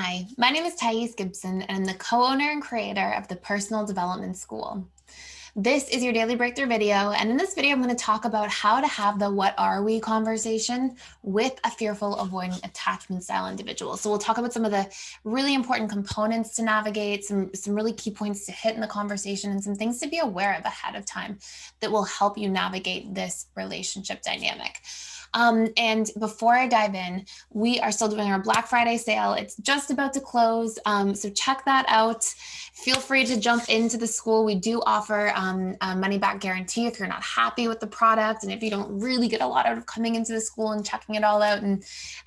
Hi, my name is Gibson, and I'm the co-owner and creator of the Personal Development School. This is your daily breakthrough video, and in this video, I'm going to talk about how to have the "what are we" conversation with a fearful, avoidant, attachment style individual. So we'll talk about some of the really important components to navigate, some really key points to hit in the conversation, and some things to be aware of ahead of time that will help you navigate this relationship dynamic. And before I dive in, we are still doing our Black Friday sale. It's just about to close, so check that out. Feel free to jump into the school. We do offer a money-back guarantee if you're not happy with the product and if you don't really get a lot out of coming into the school and checking it all out.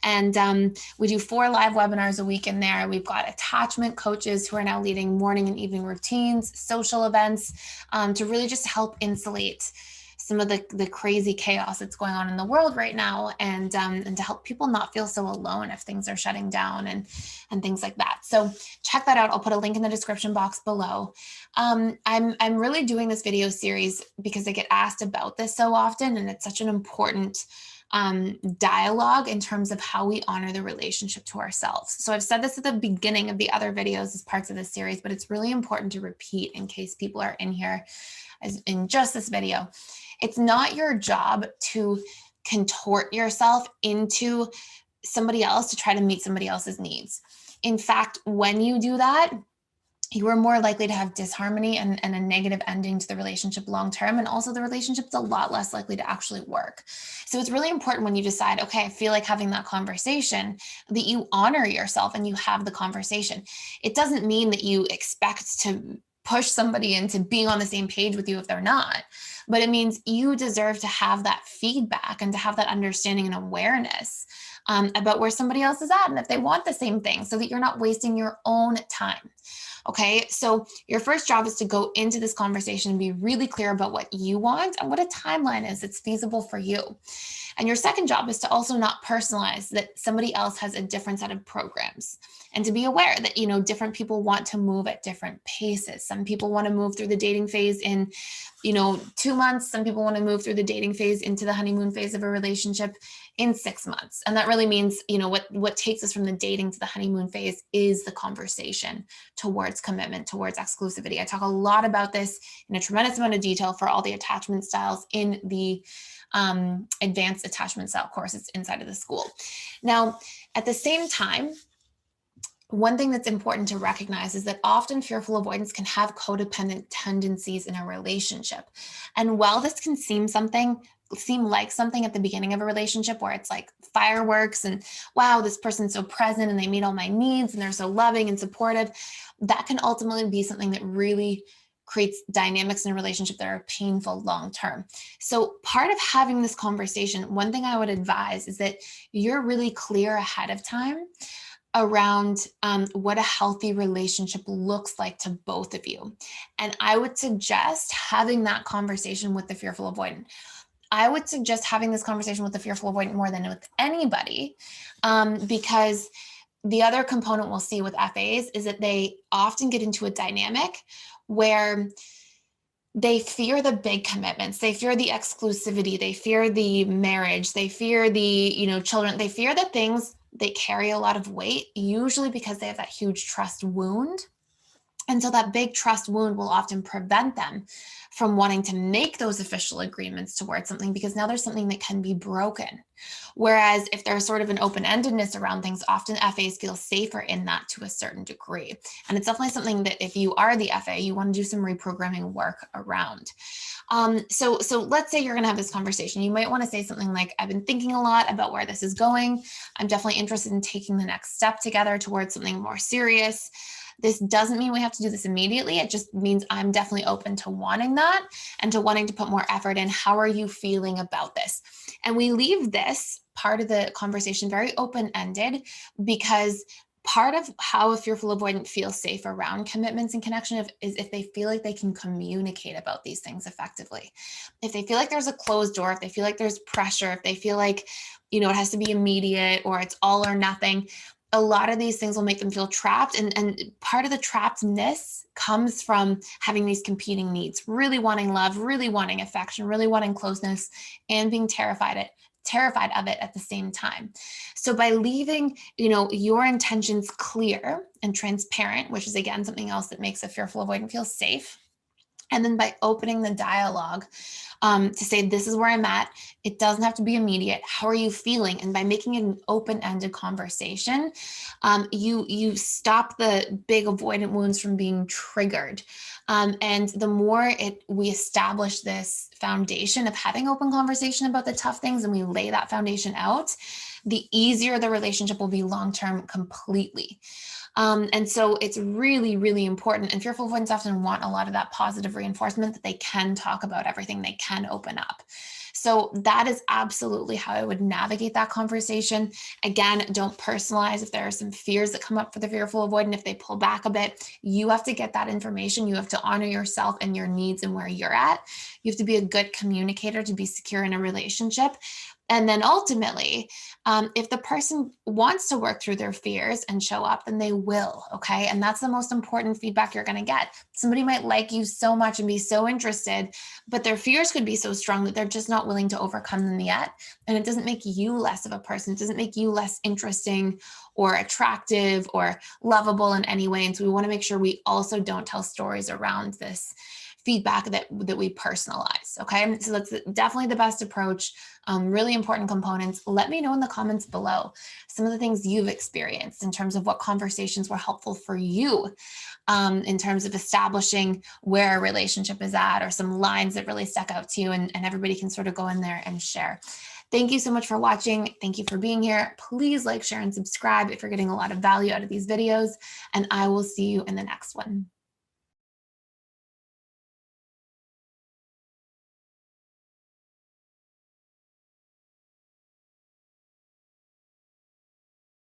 And we do 4 live webinars a week in there. We've got attachment coaches who are now leading morning and evening routines, social events, to really just help insulate some of the crazy chaos that's going on in the world right now, and to help people not feel so alone if things are shutting down and things like that. So check that out. I'll put a link in the description box below. I'm really doing this video series because I get asked about this so often, and it's such an important dialogue in terms of how we honor the relationship to ourselves. So I've said this at the beginning of the other videos as parts of this series, but it's really important to repeat in case people are in here as in just this video. It's not your job to contort yourself into somebody else to try to meet somebody else's needs. In fact, when you do that, you are more likely to have disharmony and a negative ending to the relationship long-term. And also the relationship's a lot less likely to actually work. So it's really important when you decide, okay, I feel like having that conversation, that you honor yourself and you have the conversation. It doesn't mean that you expect to push somebody into being on the same page with you if they're not, but it means you deserve to have that feedback and to have that understanding and awareness about where somebody else is at and if they want the same thing, so that you're not wasting your own time. Okay, so your first job is to go into this conversation and be really clear about what you want and what a timeline is that's feasible for you. And your second job is to also not personalize that somebody else has a different set of programs, and to be aware that, you know, different people want to move at different paces. Some people want to move through the dating phase in, 2 months. Some people want to move through the dating phase into the honeymoon phase of a relationship in 6 months. And that really means, what takes us from the dating to the honeymoon phase is the conversation towards commitment, towards exclusivity. I talk a lot about this in a tremendous amount of detail for all the attachment styles in the advanced attachment style course. It's inside of the school. Now, at the same time, one thing that's important to recognize is that often fearful avoidance can have codependent tendencies in a relationship. And while this can seem like something at the beginning of a relationship where it's like fireworks and wow, this person's so present and they meet all my needs and they're so loving and supportive, that can ultimately be something that really creates dynamics in a relationship that are painful long-term. So part of having this conversation, one thing I would advise is that you're really clear ahead of time around what a healthy relationship looks like to both of you. And I would suggest having that conversation with the fearful avoidant. I would suggest having this conversation with the fearful avoidant more than with anybody, because the other component we'll see with FAs is that they often get into a dynamic where they fear the big commitments. They fear the exclusivity. They fear the marriage. They fear the, children. They fear the things that carry a lot of weight, usually because they have that huge trust wound. And so that big trust wound will often prevent them from wanting to make those official agreements towards something, because now there's something that can be broken. Whereas if there's sort of an open-endedness around things, often FAs feel safer in that to a certain degree. And it's definitely something that if you are the FA, you want to do some reprogramming work around. So let's say you're going to have this conversation. You might want to say something like, I've been thinking a lot about where this is going. I'm definitely interested in taking the next step together towards something more serious. This doesn't mean we have to do this immediately. It just means I'm definitely open to wanting that and to wanting to put more effort in. How are you feeling about this? And we leave this part of the conversation very open-ended, because part of how a fearful avoidant feels safe around commitments and connection is if they feel like they can communicate about these things effectively. If they feel like there's a closed door, if they feel like there's pressure, if they feel like, it has to be immediate or it's all or nothing, a lot of these things will make them feel trapped. And part of the trappedness comes from having these competing needs, really wanting love, really wanting affection, really wanting closeness, and being terrified terrified of it at the same time. So by leaving, your intentions clear and transparent, which is again something else that makes a fearful avoidant feel safe, and then by opening the dialogue to say, this is where I'm at. It doesn't have to be immediate. How are you feeling? And by making it an open-ended conversation, you stop the big avoidant wounds from being triggered. And the more we establish this foundation of having open conversation about the tough things, and we lay that foundation out, the easier the relationship will be long-term completely. And so it's really, really important. And fearful avoidants often want a lot of that positive reinforcement that they can talk about everything, they can open up. So that is absolutely how I would navigate that conversation. Again, don't personalize. If there are some fears that come up for the fearful avoidant, if they pull back a bit, you have to get that information. You have to honor yourself and your needs and where you're at. You have to be a good communicator to be secure in a relationship. And then ultimately, if the person wants to work through their fears and show up, then they will, okay? And that's the most important feedback you're gonna get. Somebody might like you so much and be so interested, but their fears could be so strong that they're just not willing to overcome them yet. And it doesn't make you less of a person. It doesn't make you less interesting or attractive or lovable in any way. And so we wanna make sure we also don't tell stories around this feedback that we personalize, okay? So that's definitely the best approach. Really important components. Let me know in the comments below some of the things you've experienced in terms of what conversations were helpful for you in terms of establishing where a relationship is at, or some lines that really stuck out to you, and everybody can sort of go in there and share. Thank you so much for watching. Thank you for being here. Please like, share, and subscribe if you're getting a lot of value out of these videos, and I will see you in the next one.